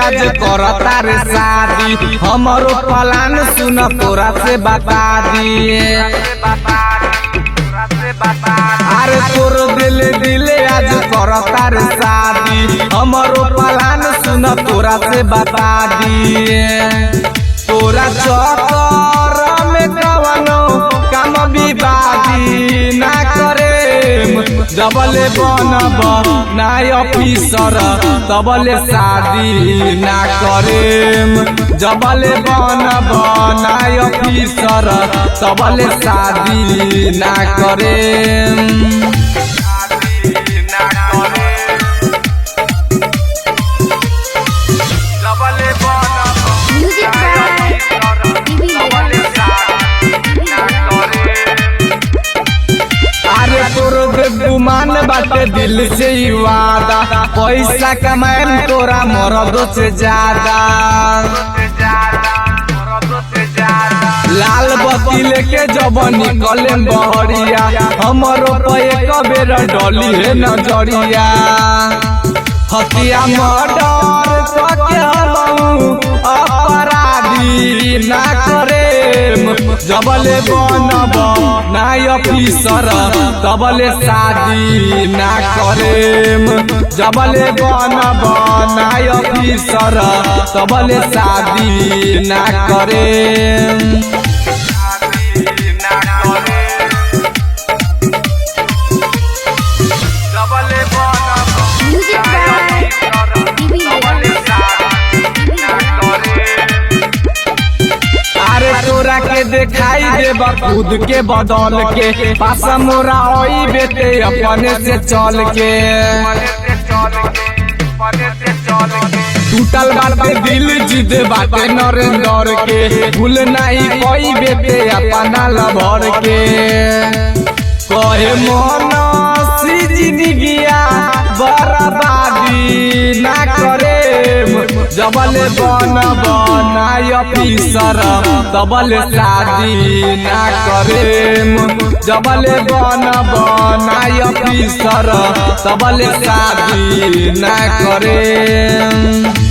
आज करता रे शादी हमारो प्लान सुन तोरा से बता दिए। अरे तोर दिले आज करता रे शादी हमारो प्लान सुन तोरा से बता दिए। तोरा चक्कर में कवनो काम विवादी ना करे जबले बनब नाय ऑफिसर तबले शादी ना करेम। जबले बनब नाय ऑफिसर तबले शादी ना करेम। गुमान बाटे दिल से ही वादा पैसा कमाएम तोरा मरद से ज्यादा। लाल बत्ती लेके जब निकले बहरिया हमरो पे एक बेर डली है नजरिया। हतिया मर्डर करके अपराधी ना करे जबले बनब नाय ऑफिसर तबले शादी ना करेम। जबले बनब नाय ऑफिसर तबले शादी ना करेम। तोरा के दिखाई देब खुद के बदल के पासा मोरा ओई बेटे अपने से चल के। टूटल बाटे दिल जिद बाटे नरेंद्र के भूल नहीं कोई बेटे अपना लभर के। कहे मन जिंदगिया बर्बादी ना करे जबले बनब नाय ऑफिसर तबले शादी ना करेम। जबले बनब नाय ऑफिसर तबले शादी ना करेम।